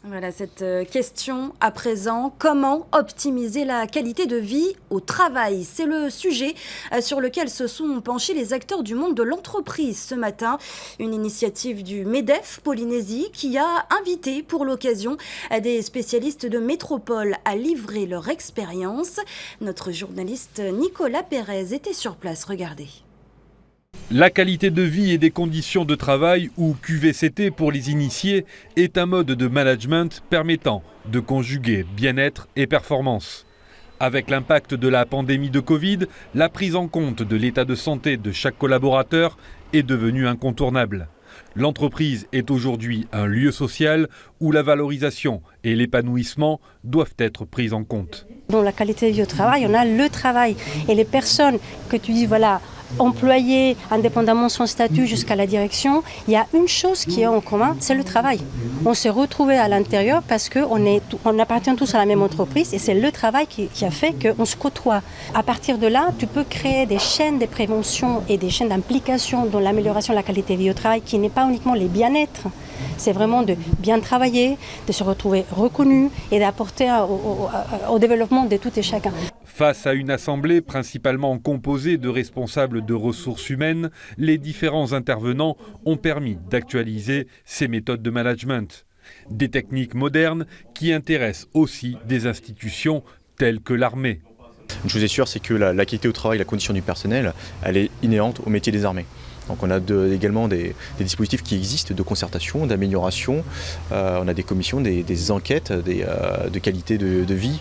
Voilà cette question à présent. Comment optimiser la qualité de vie au travail? C'est le sujet sur lequel se sont penchés les acteurs du monde de l'entreprise ce matin. Une initiative du MEDEF Polynésie qui a invité pour l'occasion des spécialistes de métropole à livrer leur expérience. Notre journaliste Nicolas Pérez était sur place. Regardez. La qualité de vie et des conditions de travail, ou QVCT pour les initiés, est un mode de management permettant de conjuguer bien-être et performance. Avec l'impact de la pandémie de Covid, la prise en compte de l'état de santé de chaque collaborateur est devenue incontournable. L'entreprise est aujourd'hui un lieu social où la valorisation et l'épanouissement doivent être pris en compte. Dans la qualité de vie au travail, on a le travail et les personnes que tu dis, voilà, employés, indépendamment de son statut jusqu'à la direction, il y a une chose qui est en commun, c'est le travail. On s'est retrouvés à l'intérieur parce qu'on appartient tous à la même entreprise et c'est le travail qui a fait qu'on se côtoie. À partir de là, tu peux créer des chaînes de prévention et des chaînes d'implication dans l'amélioration de la qualité de vie au travail qui n'est pas uniquement les bien-être. C'est vraiment de bien travailler, de se retrouver reconnu et d'apporter au développement de tout et chacun. Face à une assemblée principalement composée de responsables de ressources humaines, les différents intervenants ont permis d'actualiser ces méthodes de management. Des techniques modernes qui intéressent aussi des institutions telles que l'armée. Une chose est sûre, c'est que la qualité au travail, la condition du personnel, elle est inhérente au métier des armées. Donc on a également des dispositifs qui existent de concertation, d'amélioration. On a des commissions, des enquêtes de qualité de vie,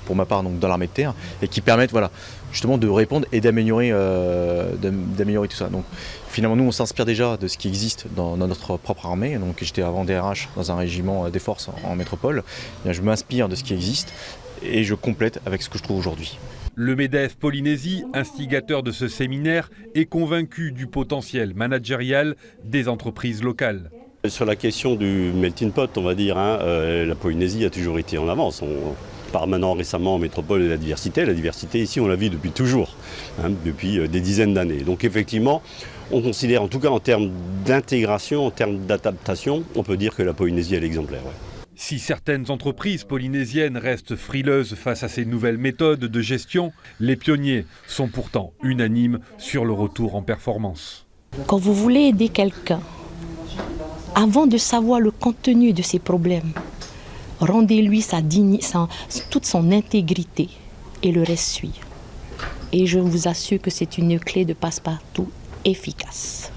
pour ma part donc dans l'armée de terre, et qui permettent justement de répondre et d'améliorer tout ça. Donc finalement nous on s'inspire déjà de ce qui existe dans notre propre armée. Donc j'étais avant DRH dans un régiment des forces en métropole. Bien, je m'inspire de ce qui existe et je complète avec ce que je trouve aujourd'hui. Le MEDEF Polynésie, instigateur de ce séminaire, est convaincu du potentiel managérial des entreprises locales. Sur la question du melting pot, on va dire, la Polynésie a toujours été en avance. On parle maintenant récemment en métropole de la diversité. La diversité ici, on la vit depuis toujours, depuis des dizaines d'années. Donc effectivement, on considère, en tout cas en termes d'intégration, en termes d'adaptation, on peut dire que la Polynésie est l'exemplaire. Ouais. Si certaines entreprises polynésiennes restent frileuses face à ces nouvelles méthodes de gestion, les pionniers sont pourtant unanimes sur le retour en performance. Quand vous voulez aider quelqu'un, avant de savoir le contenu de ses problèmes, rendez-lui toute son intégrité et le reste suit. Et je vous assure que c'est une clé de passe-partout efficace.